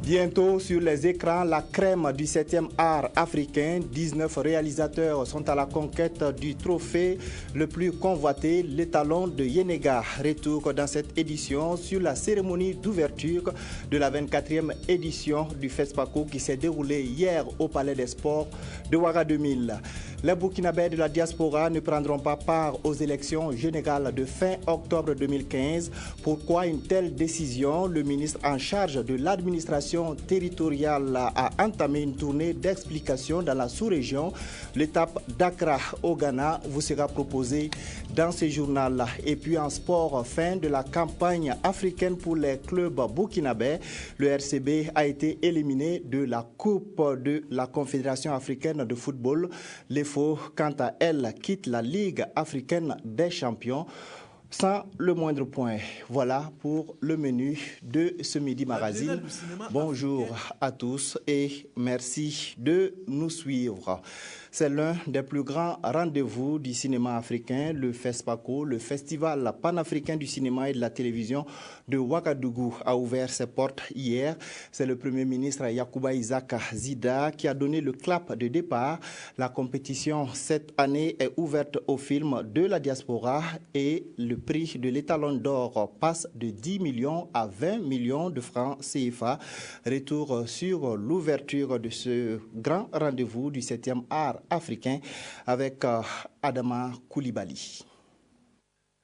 Bientôt sur les écrans, la crème du 7e art africain. 19 réalisateurs sont à la conquête du trophée le plus convoité, l'étalon de Yenega. Retour dans cette édition sur la cérémonie d'ouverture de la 24e édition du FESPACO qui s'est déroulée hier au Palais des Sports de Ouagadougou. Les Burkinabés de la diaspora ne prendront pas part aux élections générales de fin octobre 2015. Pourquoi une telle décision? Le ministre en charge de l'administration territoriale a entamé une tournée d'explication dans la sous-région. L'étape d'Accra au Ghana vous sera proposée dans ce journal. Et puis en sport, fin de la campagne africaine pour les clubs burkinabés. Le RCB a été éliminé de la Coupe de la Confédération africaine de football. Les Faux, quant à elle, quitte la Ligue africaine des champions sans le moindre point. Voilà pour le menu de ce Midi Magazine. Bonjour à tous et merci de nous suivre. C'est l'un des plus grands rendez-vous du cinéma africain, le FESPACO, le Festival panafricain du cinéma et de la télévision de Ouagadougou a ouvert ses portes hier. C'est le Premier ministre Yacouba Isaka Zida qui a donné le clap de départ. La compétition cette année est ouverte aux films de la diaspora et le prix de l'étalon d'or passe de 10 millions à 20 millions de francs CFA. Retour sur l'ouverture de ce grand rendez-vous du 7e art africain avec Adama Koulibaly.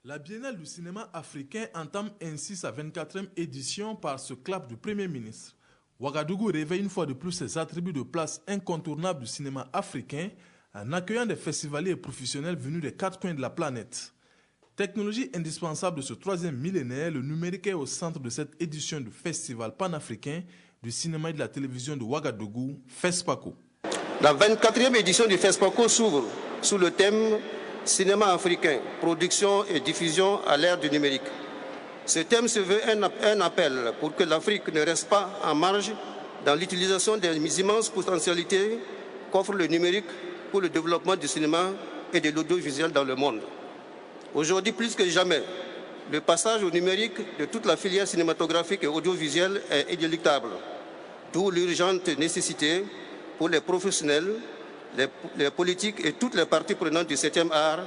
La Biennale du cinéma africain entame ainsi sa 24e édition par ce clap du Premier ministre. Ouagadougou réveille une fois de plus ses attributs de place incontournables du cinéma africain en accueillant des festivaliers et professionnels venus des 4 coins de la planète. Technologie indispensable de ce 3e millénaire, le numérique est au centre de cette édition du Festival panafricain du cinéma et de la télévision de Ouagadougou, FESPACO. La 24e édition du FESPACO s'ouvre sous le thème « Cinéma africain, production et diffusion à l'ère du numérique ». Ce thème se veut un appel pour que l'Afrique ne reste pas en marge dans l'utilisation des immenses potentialités qu'offre le numérique pour le développement du cinéma et de l'audiovisuel dans le monde. Aujourd'hui, plus que jamais, le passage au numérique de toute la filière cinématographique et audiovisuelle est inéluctable, d'où l'urgente nécessité pour les professionnels, les politiques et toutes les parties prenantes du 7e art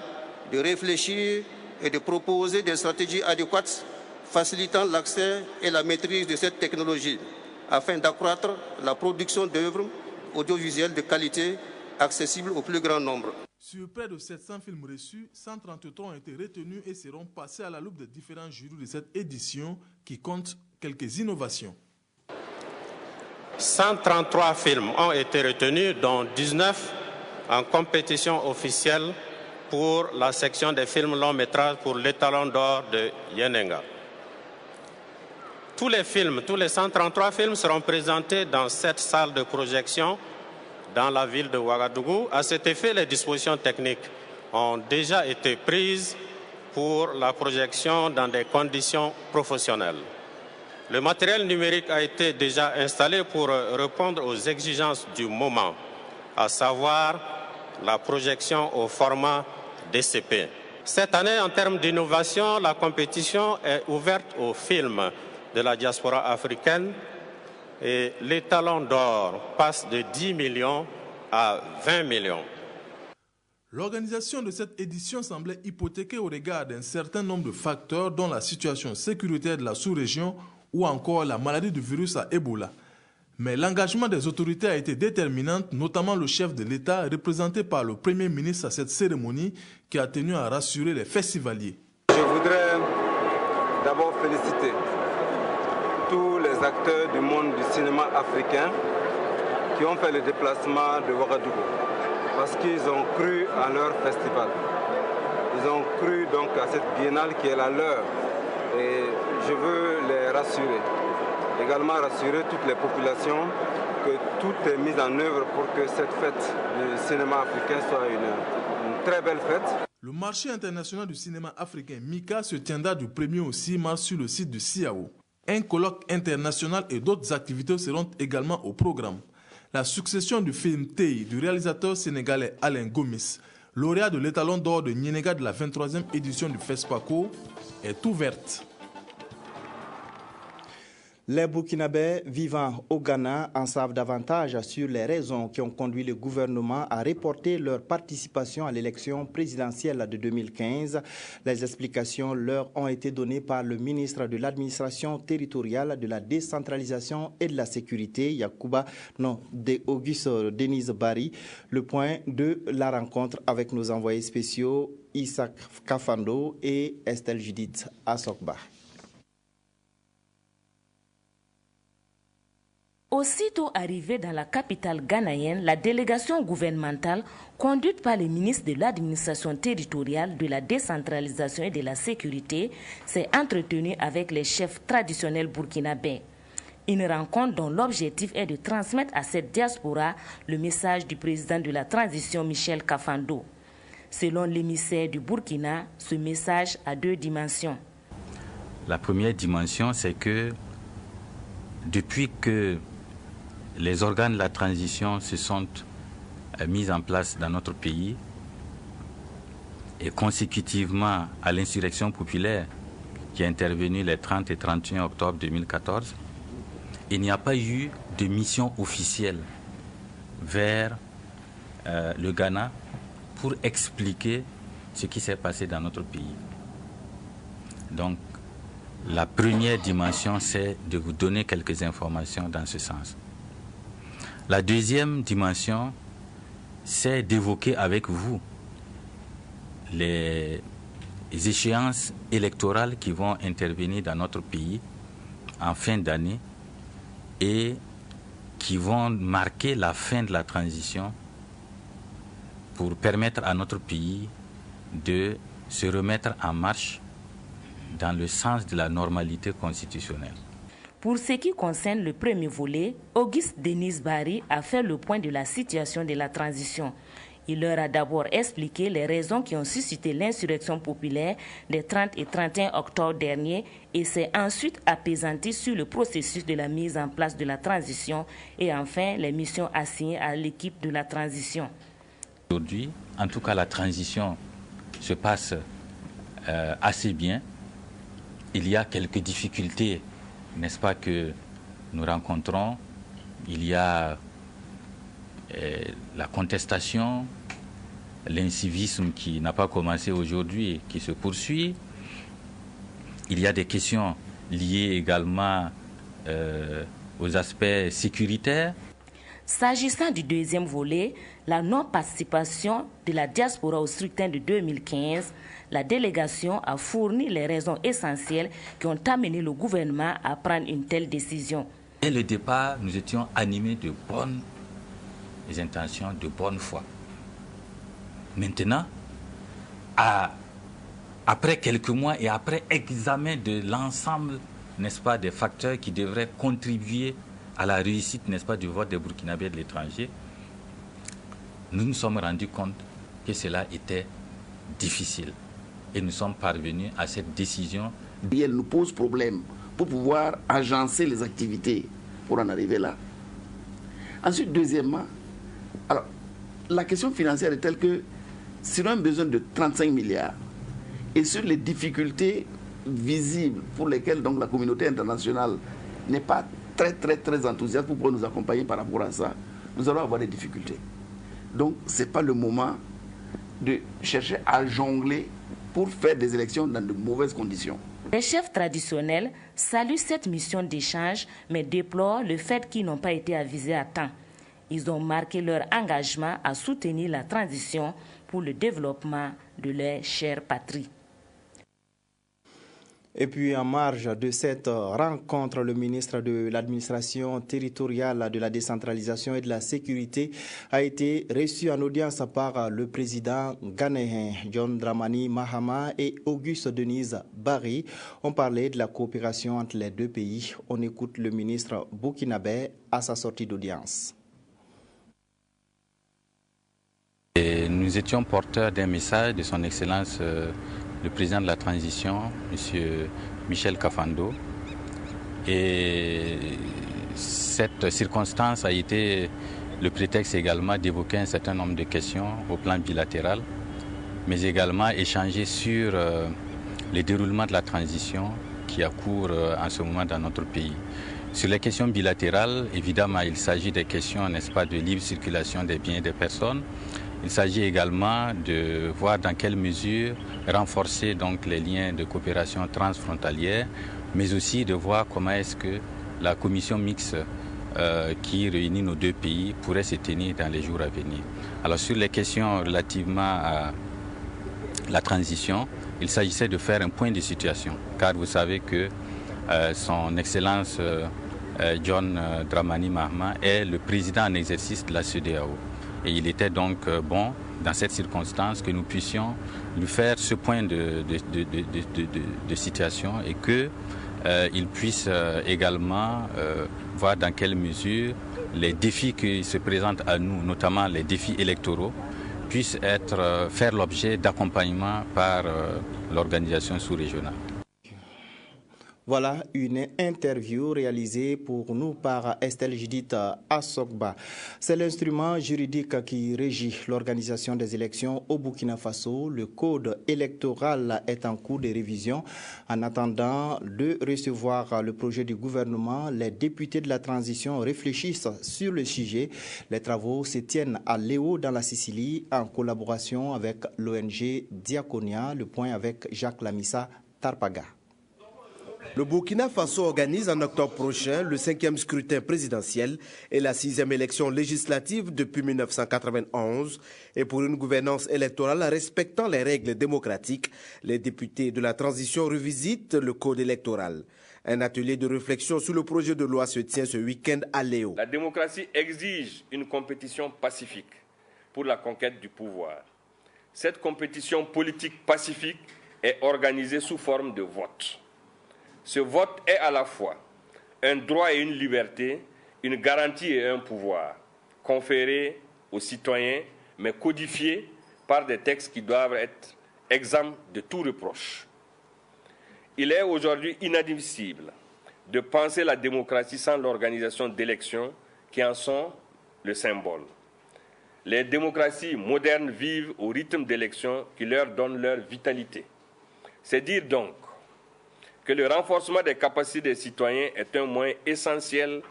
de réfléchir et de proposer des stratégies adéquates facilitant l'accès et la maîtrise de cette technologie afin d'accroître la production d'œuvres audiovisuelles de qualité accessibles au plus grand nombre. Sur près de 700 films reçus, 133 ont été retenus et seront passés à la loupe des différents jurys de cette édition qui compte quelques innovations. 133 films ont été retenus, dont 19 en compétition officielle pour la section des films longs métrages pour l'étalon d'or de Yenenga. Tous les 133 films seront présentés dans cette salle de projection dans la ville de Ouagadougou. À cet effet, les dispositions techniques ont déjà été prises pour la projection dans des conditions professionnelles. Le matériel numérique a été déjà installé pour répondre aux exigences du moment, à savoir la projection au format DCP. Cette année, en termes d'innovation, la compétition est ouverte aux films de la diaspora africaine et l'étalon d'or passe de 10 millions à 20 millions. L'organisation de cette édition semblait hypothéquée au regard d'un certain nombre de facteurs dont la situation sécuritaire de la sous-région ou encore la maladie du virus à Ebola. Mais l'engagement des autorités a été déterminant, notamment le chef de l'État, représenté par le Premier ministre à cette cérémonie, qui a tenu à rassurer les festivaliers. Je voudrais d'abord féliciter tous les acteurs du monde du cinéma africain qui ont fait le déplacement de Ouagadougou, parce qu'ils ont cru à leur festival. Ils ont cru donc à cette biennale qui est la leur. Et je veux les rassurer, également rassurer toutes les populations que tout est mis en œuvre pour que cette fête du cinéma africain soit une très belle fête. Le marché international du cinéma africain MICA se tiendra du 1er au 6 mars sur le site de Siao. Un colloque international et d'autres activités seront également au programme. La succession du film Tei du réalisateur sénégalais Alain Gomis, lauréat de l'étalon d'or de Yenenga de la 23e édition du FESPACO, est ouverte. Les Burkinabés vivant au Ghana en savent davantage sur les raisons qui ont conduit le gouvernement à reporter leur participation à l'élection présidentielle de 2015. Les explications leur ont été données par le ministre de l'Administration territoriale, de la décentralisation et de la sécurité, Auguste Denise Barry. Le point de la rencontre avec nos envoyés spéciaux Isaac Kafando et Estelle Judith Assokba. Aussitôt arrivée dans la capitale ghanéenne, la délégation gouvernementale, conduite par le ministre de l'Administration territoriale, de la décentralisation et de la sécurité, s'est entretenue avec les chefs traditionnels burkinabés. Une rencontre dont l'objectif est de transmettre à cette diaspora le message du président de la transition, Michel Kafando. Selon l'émissaire du Burkina, ce message a deux dimensions. La première dimension, c'est que depuis que les organes de la transition se sont mis en place dans notre pays et consécutivement à l'insurrection populaire qui est intervenue les 30 et 31 octobre 2014, il n'y a pas eu de mission officielle vers le Ghana pour expliquer ce qui s'est passé dans notre pays. Donc, la première dimension, c'est de vous donner quelques informations dans ce sens. La deuxième dimension, c'est d'évoquer avec vous les échéances électorales qui vont intervenir dans notre pays en fin d'année et qui vont marquer la fin de la transition pour permettre à notre pays de se remettre en marche dans le sens de la normalité constitutionnelle. Pour ce qui concerne le premier volet, Auguste Denise Barry a fait le point de la situation de la transition. Il leur a d'abord expliqué les raisons qui ont suscité l'insurrection populaire des 30 et 31 octobre dernier et s'est ensuite apaisanti sur le processus de la mise en place de la transition et enfin les missions assignées à l'équipe de la transition. Aujourd'hui, en tout cas, la transition se passe assez bien. Il y a quelques difficultés, n'est-ce pas, que nous rencontrons. Il y a la contestation, l'incivisme qui n'a pas commencé aujourd'hui et qui se poursuit. Il y a des questions liées également aux aspects sécuritaires. S'agissant du deuxième volet, la non-participation de la diaspora au scrutin de 2015, la délégation a fourni les raisons essentielles qui ont amené le gouvernement à prendre une telle décision. Dès le départ, nous étions animés de bonnes intentions, de bonne foi. Maintenant, après quelques mois et après examen de l'ensemble, n'est-ce pas, des facteurs qui devraient contribuer à la réussite, n'est-ce pas, du vote des Burkinabés de l'étranger, nous nous sommes rendus compte que cela était difficile. Et nous sommes parvenus à cette décision. Elle nous pose problème pour pouvoir agencer les activités pour en arriver là. Ensuite, deuxièmement, alors, la question financière est telle que sur un besoin de 35 milliards et sur les difficultés visibles pour lesquelles donc, la communauté internationale n'est pas très enthousiaste pour pouvoir nous accompagner par rapport à ça, nous allons avoir des difficultés. Donc, ce n'est pas le moment de chercher à jongler pour faire des élections dans de mauvaises conditions. Les chefs traditionnels saluent cette mission d'échange, mais déplorent le fait qu'ils n'ont pas été avisés à temps. Ils ont marqué leur engagement à soutenir la transition pour le développement de leur chère patrie. Et puis, en marge de cette rencontre, le ministre de l'Administration territoriale, de la décentralisation et de la sécurité a été reçu en audience par le président ghanéen John Dramani Mahama et Auguste Denise Barry. On parlait de la coopération entre les deux pays. On écoute le ministre burkinabé à sa sortie d'audience. Et nous étions porteurs d'un message de son Excellence le président de la transition, M. Michel Kafando. Et cette circonstance a été le prétexte également d'évoquer un certain nombre de questions au plan bilatéral, mais également échanger sur le déroulement de la transition qui a cours en ce moment dans notre pays. Sur les questions bilatérales, évidemment, il s'agit des questions, n'est-ce pas, de libre circulation des biens et des personnes. Il s'agit également de voir dans quelle mesure renforcer donc les liens de coopération transfrontalière, mais aussi de voir comment est-ce que la commission mixte qui réunit nos deux pays pourrait se tenir dans les jours à venir. Alors sur les questions relativement à la transition, il s'agissait de faire un point de situation, car vous savez que son Excellence John Dramani Mahama est le président en exercice de la CEDEAO. Et il était donc bon, dans cette circonstance, que nous puissions lui faire ce point de situation et qu'il puisse également voir dans quelle mesure les défis qui se présentent à nous, notamment les défis électoraux, puissent faire l'objet d'accompagnement par l'organisation sous-régionale. Voilà une interview réalisée pour nous par Estelle Judith Assogba. C'est l'instrument juridique qui régit l'organisation des élections au Burkina Faso. Le code électoral est en cours de révision. En attendant de recevoir le projet du gouvernement, les députés de la transition réfléchissent sur le sujet. Les travaux se tiennent à Léo dans la Sicile en collaboration avec l'ONG Diaconia. Le point avec Jacques Lamissa Tarpaga. Le Burkina Faso organise en octobre prochain le 5e scrutin présidentiel et la 6e élection législative depuis 1991. Et pour une gouvernance électorale respectant les règles démocratiques, les députés de la transition revisitent le code électoral. Un atelier de réflexion sur le projet de loi se tient ce week-end à Léo. La démocratie exige une compétition pacifique pour la conquête du pouvoir. Cette compétition politique pacifique est organisée sous forme de vote. Ce vote est à la fois un droit et une liberté, une garantie et un pouvoir, conférés aux citoyens, mais codifiés par des textes qui doivent être exempts de tout reproche. Il est aujourd'hui inadmissible de penser la démocratie sans l'organisation d'élections qui en sont le symbole. Les démocraties modernes vivent au rythme d'élections qui leur donnent leur vitalité. C'est dire donc que le renforcement des capacités des citoyens est un moyen essentiel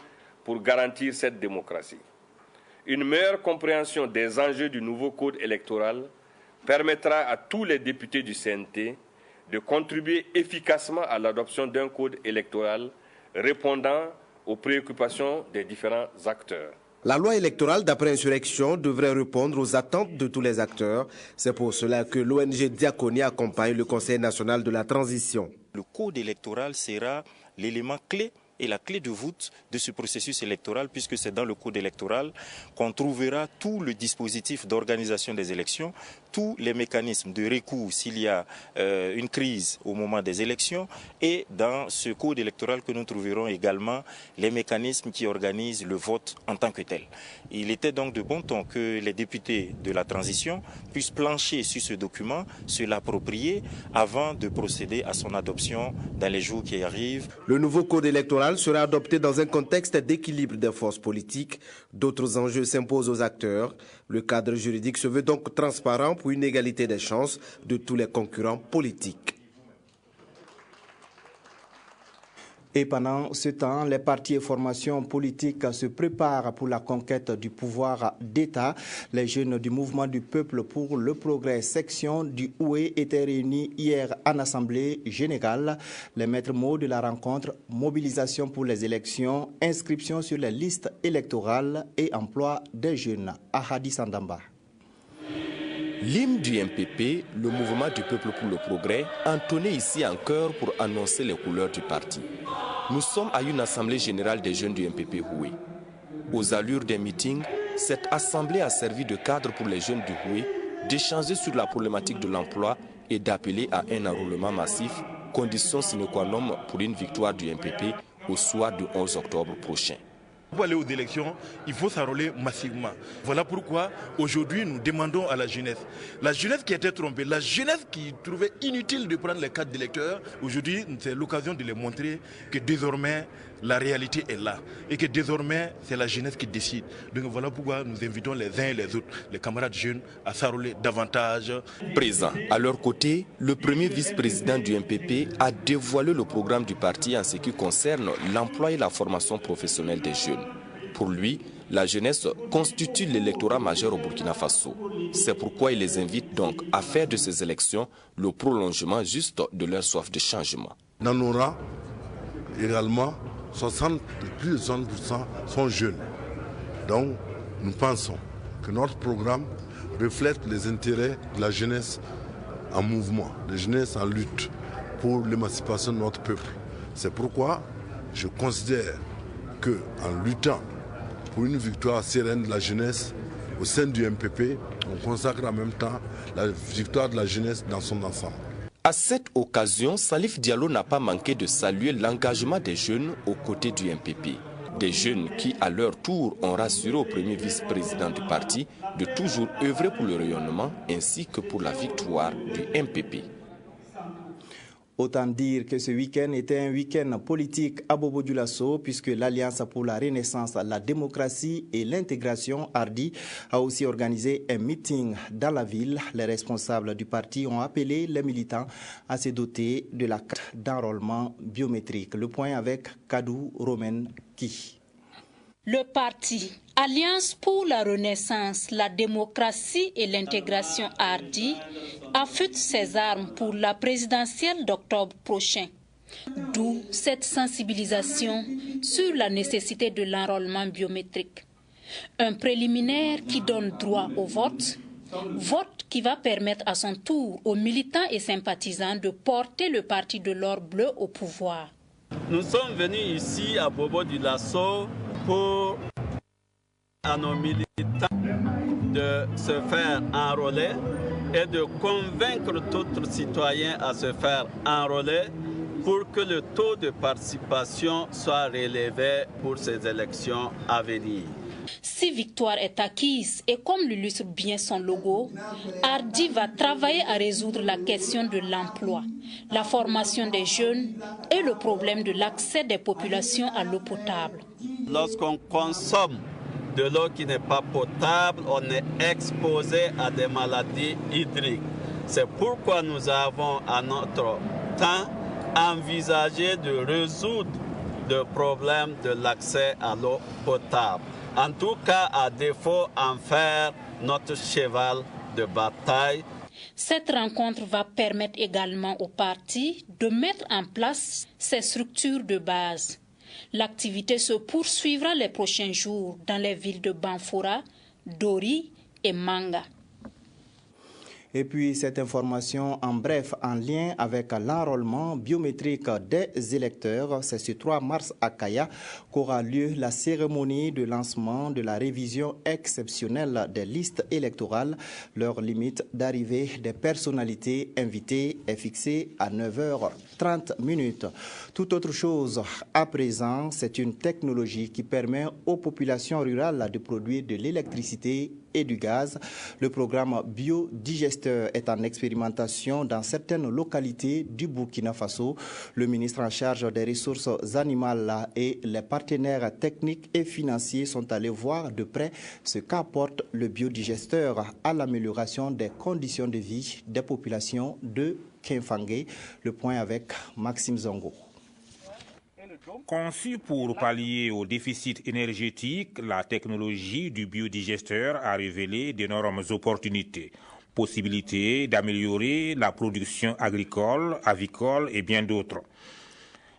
pour garantir cette démocratie. Une meilleure compréhension des enjeux du nouveau code électoral permettra à tous les députés du CNT de contribuer efficacement à l'adoption d'un code électoral répondant aux préoccupations des différents acteurs. La loi électorale d'après insurrection devrait répondre aux attentes de tous les acteurs. C'est pour cela que l'ONG Diaconia accompagne le Conseil national de la transition. Le code électoral sera l'élément clé et la clé de voûte de ce processus électoral, puisque c'est dans le code électoral qu'on trouvera tout le dispositif d'organisation des élections, tous les mécanismes de recours s'il y a une crise au moment des élections, et dans ce code électoral que nous trouverons également les mécanismes qui organisent le vote en tant que tel. Il était donc de bon ton que les députés de la transition puissent plancher sur ce document, se l'approprier avant de procéder à son adoption dans les jours qui arrivent. Le nouveau code électoral sera adopté dans un contexte d'équilibre des forces politiques. D'autres enjeux s'imposent aux acteurs. Le cadre juridique se veut donc transparent pour une égalité des chances de tous les concurrents politiques. Et pendant ce temps, les partis et formations politiques se préparent pour la conquête du pouvoir d'État. Les jeunes du mouvement du peuple pour le progrès, section du Houé, étaient réunis hier en Assemblée générale. Les maîtres mots de la rencontre, mobilisation pour les élections, inscription sur les listes électorales et emploi des jeunes. Ahadi Sandamba. L'hymne du MPP, le mouvement du peuple pour le progrès, entonné ici en chœur pour annoncer les couleurs du parti. Nous sommes à une assemblée générale des jeunes du MPP Houé. Aux allures des meetings, cette assemblée a servi de cadre pour les jeunes du Houé d'échanger sur la problématique de l'emploi et d'appeler à un enrôlement massif, condition sine qua non pour une victoire du MPP au soir du 11 octobre prochain. Pour aller aux élections, il faut s'enrôler massivement. Voilà pourquoi aujourd'hui nous demandons à la jeunesse qui était trompée, la jeunesse qui trouvait inutile de prendre les cartes d'électeurs, aujourd'hui c'est l'occasion de les montrer que désormais la réalité est là et que désormais c'est la jeunesse qui décide. Donc voilà pourquoi nous invitons les uns et les autres, les camarades jeunes, à s'enrôler davantage. Présent à leur côté, le premier vice-président du MPP a dévoilé le programme du parti en ce qui concerne l'emploi et la formation professionnelle des jeunes. Pour lui, la jeunesse constitue l'électorat majeur au Burkina Faso. C'est pourquoi il les invite donc à faire de ces élections le prolongement juste de leur soif de changement. Dans nos rangs, également, plus de 60% sont jeunes. Donc, nous pensons que notre programme reflète les intérêts de la jeunesse en mouvement, de la jeunesse en lutte pour l'émancipation de notre peuple. C'est pourquoi je considère qu'en luttant pour une victoire sereine de la jeunesse au sein du MPP, on consacre en même temps la victoire de la jeunesse dans son ensemble. À cette occasion, Salif Diallo n'a pas manqué de saluer l'engagement des jeunes aux côtés du MPP. Des jeunes qui, à leur tour, ont rassuré au premier vice-président du parti de toujours œuvrer pour le rayonnement ainsi que pour la victoire du MPP. Autant dire que ce week-end était un week-end politique à Bobo-Dioulasso puisque l'Alliance pour la Renaissance, la démocratie et l'intégration Hardy a aussi organisé un meeting dans la ville. Les responsables du parti ont appelé les militants à se doter de la carte d'enrôlement biométrique. Le point avec Kadou Romain Ki. Le parti Alliance pour la Renaissance, la démocratie et l'intégration Hardy affûte ses armes pour la présidentielle d'octobre prochain. D'où cette sensibilisation sur la nécessité de l'enrôlement biométrique. Un préliminaire qui donne droit au vote, vote qui va permettre à son tour aux militants et sympathisants de porter le parti de l'or bleu au pouvoir. Nous sommes venus ici à Bobo-Dioulasso pour à nos militants de se faire enrôler et de convaincre d'autres citoyens à se faire enrôler pour que le taux de participation soit relevé pour ces élections à venir. Si victoire est acquise et comme l'illustre bien son logo, Hardy va travailler à résoudre la question de l'emploi, la formation des jeunes et le problème de l'accès des populations à l'eau potable. Lorsqu'on consomme de l'eau qui n'est pas potable, on est exposé à des maladies hydriques. C'est pourquoi nous avons à notre temps envisagé de résoudre le problème de l'accès à l'eau potable. En tout cas, à défaut, en faire notre cheval de bataille. Cette rencontre va permettre également au parti de mettre en place ses structures de base. L'activité se poursuivra les prochains jours dans les villes de Banfora, Dori et Manga. Et puis cette information en bref en lien avec l'enrôlement biométrique des électeurs. C'est ce 3 mars à Kaya qu'aura lieu la cérémonie de lancement de la révision exceptionnelle des listes électorales. Leur limite d'arrivée des personnalités invitées est fixée à 9h30. Toute autre chose à présent, c'est une technologie qui permet aux populations rurales de produire de l'électricité et du gaz. Le programme biodigesteur est en expérimentation dans certaines localités du Burkina Faso. Le ministre en charge des ressources animales et les partenaires techniques et financiers sont allés voir de près ce qu'apporte le biodigesteur à l'amélioration des conditions de vie des populations de Kinfangé. Le point avec Maxime Zongo. Conçu pour pallier au déficit énergétique, la technologie du biodigesteur a révélé d'énormes opportunités. Possibilité d'améliorer la production agricole, avicole et bien d'autres.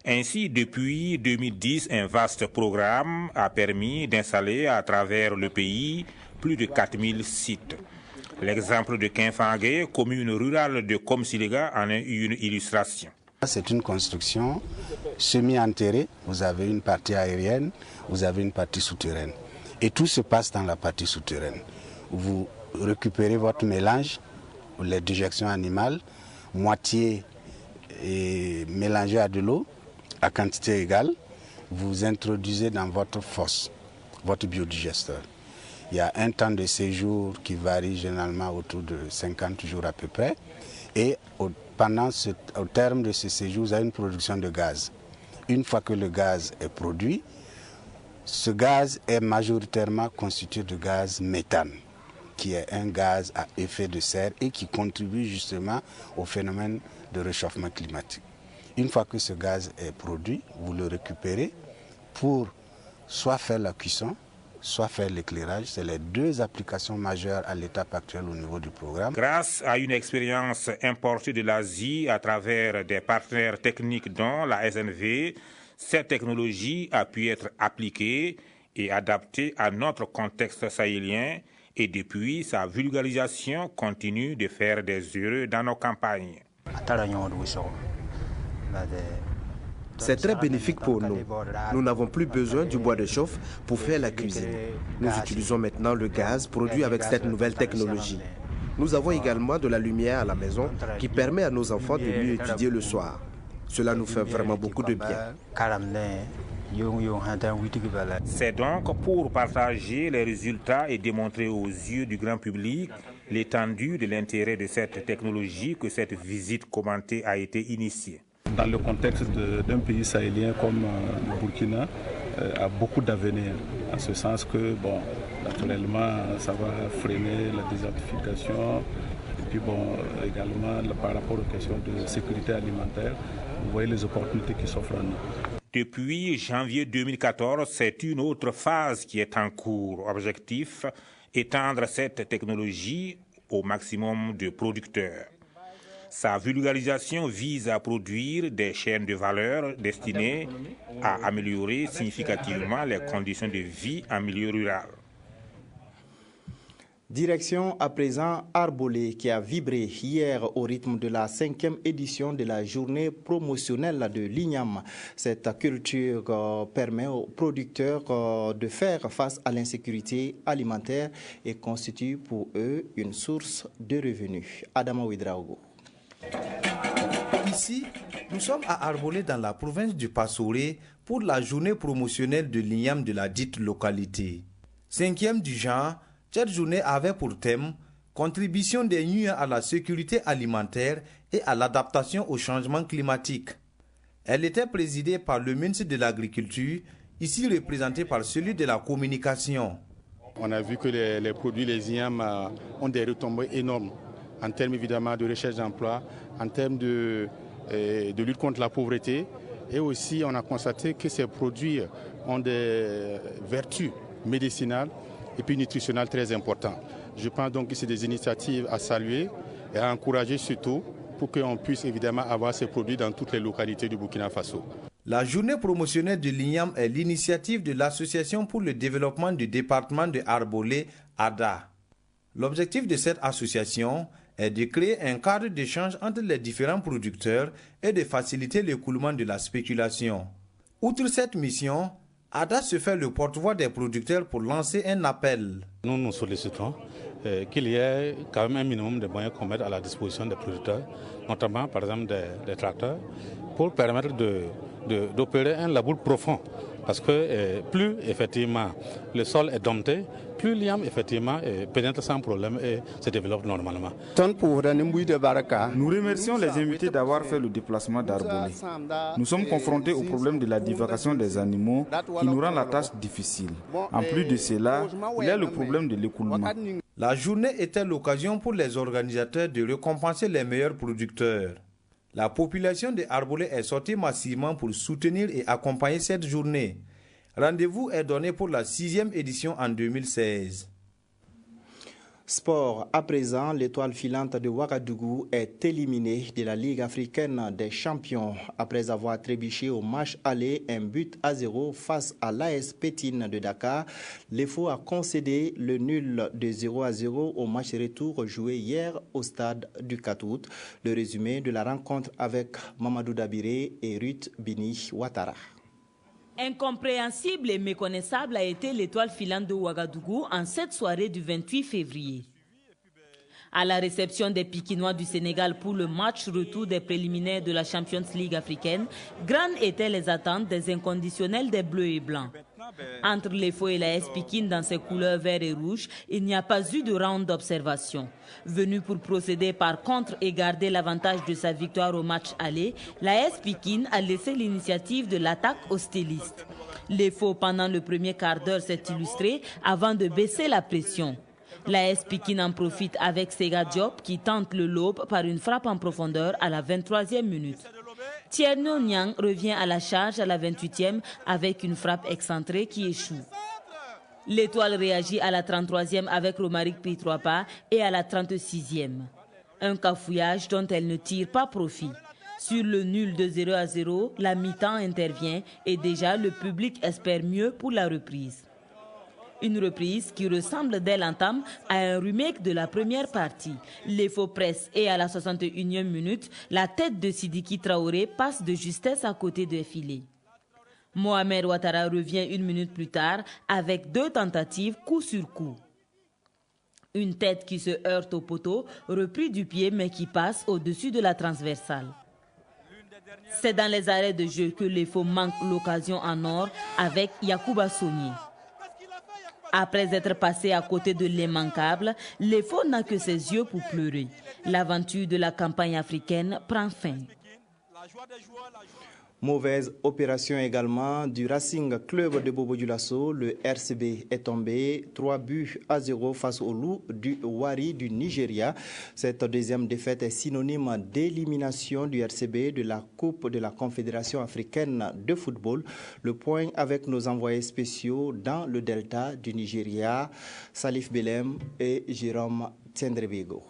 Ainsi, depuis 2010, un vaste programme a permis d'installer à travers le pays plus de 4000 sites. L'exemple de Kinfangé, commune rurale de Komsilega, en est une illustration. C'est une construction semi-enterrée. Vous avez une partie aérienne, vous avez une partie souterraine. Et tout se passe dans la partie souterraine. Vous récupérez votre mélange, les déjections animales, moitié mélangée à de l'eau, à quantité égale. Vous introduisez dans votre fosse, votre biodigesteur. Il y a un temps de séjour qui varie généralement autour de 50 jours à peu près. Et au terme de ce séjour, vous avez une production de gaz. Une fois que le gaz est produit, ce gaz est majoritairement constitué de gaz méthane, qui est un gaz à effet de serre et qui contribue justement au phénomène de réchauffement climatique. Une fois que ce gaz est produit, vous le récupérez pour soit faire la cuisson, soit faire l'éclairage. C'est les deux applications majeures à l'étape actuelle au niveau du programme. Grâce à une expérience importée de l'Asie à travers des partenaires techniques dont la SNV, cette technologie a pu être appliquée et adaptée à notre contexte sahélien et depuis, sa vulgarisation continue de faire des heureux dans nos campagnes. C'est très bénéfique pour nous. Nous n'avons plus besoin du bois de chauffe pour faire la cuisine. Nous utilisons maintenant le gaz produit avec cette nouvelle technologie. Nous avons également de la lumière à la maison qui permet à nos enfants de mieux étudier le soir. Cela nous fait vraiment beaucoup de bien. C'est donc pour partager les résultats et démontrer aux yeux du grand public l'étendue de l'intérêt de cette technologie que cette visite commentée a été initiée. Dans le contexte d'un pays sahélien comme le Burkina, a beaucoup d'avenir, en ce sens que, bon, naturellement, ça va freiner la désertification, et puis, bon, également, par rapport aux questions de sécurité alimentaire, vous voyez les opportunités qui s'offrent à nous. Depuis janvier 2014, c'est une autre phase qui est en cours. Objectif, étendre cette technologie au maximum de producteurs. Sa vulgarisation vise à produire des chaînes de valeur destinées à améliorer significativement les conditions de vie en milieu rural. Direction à présent Arbolé qui a vibré hier au rythme de la 5e édition de la journée promotionnelle de l'IGNAM. Cette culture permet aux producteurs de faire face à l'insécurité alimentaire et constitue pour eux une source de revenus. Adama Ouedraogo. Ici, nous sommes à Arbolé dans la province du Passoré pour la journée promotionnelle de l'IGNAM de la dite localité. 5e du genre, cette journée avait pour thème « Contribution des Nuits à la sécurité alimentaire et à l'adaptation au changement climatique ». Elle était présidée par le ministre de l'Agriculture, ici représenté par celui de la Communication. On a vu que les produits, les IGNAM, ont des retombées énormes en termes évidemment de recherche d'emploi, en termes de lutte contre la pauvreté. Et aussi, on a constaté que ces produits ont des vertus médicinales et puis nutritionnelles très importantes. Je pense donc que c'est des initiatives à saluer et à encourager surtout pour qu'on puisse évidemment avoir ces produits dans toutes les localités du Burkina Faso. La journée promotionnelle de l'IGNAM est l'initiative de l'Association pour le développement du département de Arbolé, ADA. L'objectif de cette association est de créer un cadre d'échange entre les différents producteurs et de faciliter l'écoulement de la spéculation. Outre cette mission, ADA se fait le porte-voix des producteurs pour lancer un appel. Nous sollicitons qu'il y ait quand même un minimum de moyens qu'on mette à la disposition des producteurs, notamment par exemple des tracteurs, pour permettre d'opérer un labour profond. Parce que plus effectivement le sol est dompté, plus l'IGNAM effectivement pénètre sans problème et se développe normalement. Nous remercions les invités d'avoir fait le déplacement d'Arbolé. Nous sommes confrontés au problème de la divagation des animaux qui nous rend la tâche difficile. En plus de cela, il y a le problème de l'écoulement. La journée était l'occasion pour les organisateurs de récompenser les meilleurs producteurs. La population de Arbolé est sortie massivement pour soutenir et accompagner cette journée. Rendez-vous est donné pour la 6e édition en 2016. Sport, à présent, l'étoile filante de Ouagadougou est éliminée de la Ligue africaine des champions après avoir trébuché au match aller 1-0 face à l'AS Pétine de Dakar. L'EFO a concédé le nul de 0-0 au match retour joué hier au stade du 4 août. Le résumé de la rencontre avec Mamadou Dabiré et Ruth Bini Ouattara. Incompréhensible et méconnaissable a été l'étoile filante de Ouagadougou en cette soirée du 28 février. À la réception des Pikinois du Sénégal pour le match retour des préliminaires de la Champions League africaine, grandes étaient les attentes des inconditionnels des Bleus et Blancs. Entre l'EFO et la AS Pikine dans ses couleurs vert et rouge, il n'y a pas eu de round d'observation. Venu pour procéder par contre et garder l'avantage de sa victoire au match aller, la AS Pikine a laissé l'initiative de l'attaque aux stylistes. L'EFO pendant le premier quart d'heure s'est illustré avant de baisser la pression. La AS Pikine en profite avec Sega Diop qui tente le lobe par une frappe en profondeur à la 23e minute. Tierno Niang revient à la charge à la 28e avec une frappe excentrée qui échoue. L'Étoile réagit à la 33e avec Romaric pris 3 pas et à la 36e. Un cafouillage dont elle ne tire pas profit. Sur le nul de 0-0, la mi-temps intervient et déjà le public espère mieux pour la reprise. Une reprise qui ressemble dès l'entame à un remake de la première partie. L'EFO presse et à la 61e minute, la tête de Sidiki Traoré passe de justesse à côté de filet. Mohamed Ouattara revient 1 minute plus tard avec 2 tentatives coup sur coup. Une tête qui se heurte au poteau, repris du pied mais qui passe au-dessus de la transversale. C'est dans les arrêts de jeu que l'EFO manque l'occasion en or avec Yacouba Sogné. Après être passé à côté de l'immanquable, l'EFO n'a que ses yeux pour pleurer. L'aventure de la campagne africaine prend fin. Mauvaise opération également du Racing Club de Bobo Dioulasso. Le RCB est tombé 3-0 face au loup du Wari du Nigeria. Cette deuxième défaite est synonyme d'élimination du RCB de la Coupe de la Confédération africaine de football. Le point avec nos envoyés spéciaux dans le delta du Nigeria, Salif Belem et Jérôme Tiendrebego.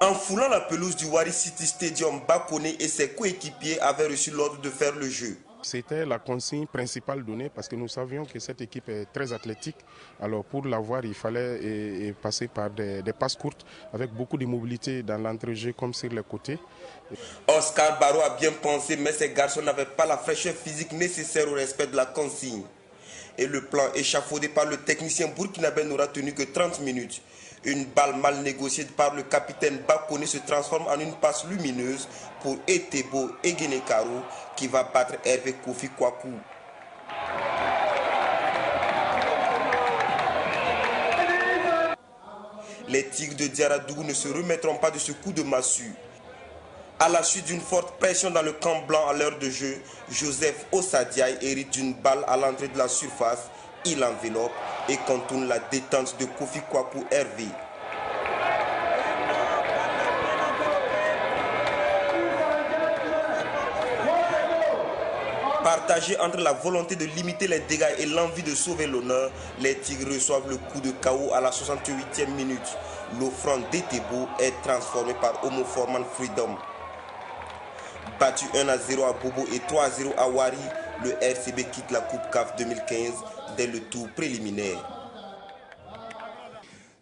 En foulant la pelouse du Wari City Stadium, Bakone et ses coéquipiers avaient reçu l'ordre de faire le jeu. C'était la consigne principale donnée parce que nous savions que cette équipe est très athlétique. Alors pour l'avoir, il fallait passer par des passes courtes avec beaucoup de mobilité dans l'entrejeu comme sur les côtés. Oscar Barrow a bien pensé, mais ces garçons n'avaient pas la fraîcheur physique nécessaire au respect de la consigne. Et le plan échafaudé par le technicien burkinabé n'aura tenu que 30 minutes. Une balle mal négociée par le capitaine Bakone se transforme en une passe lumineuse pour Etebo Egenekaro qui va battre Hervé Kofi Kwaku. Les Tigres de Diaradougou ne se remettront pas de ce coup de massue. À la suite d'une forte pression dans le camp blanc à l'heure de jeu, Joseph Ossadiaï hérite d'une balle à l'entrée de la surface. Il enveloppe et contourne la détente de Kofi Kwaku Hervé. Partagés entre la volonté de limiter les dégâts et l'envie de sauver l'honneur, les Tigres reçoivent le coup de KO à la 68e minute. L'offrande d'Etebo est transformée par Homo Forman Freedom. Battu 1-0 à Bobo et 3-0 à Wari, le RCB quitte la Coupe CAF 2015 dès le tour préliminaire.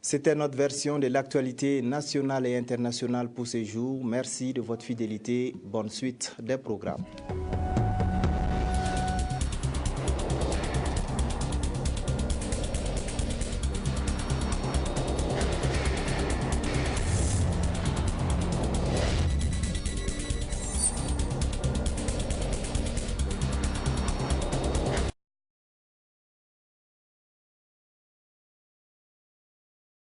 C'était notre version de l'actualité nationale et internationale pour ces jours. Merci de votre fidélité. Bonne suite des programmes.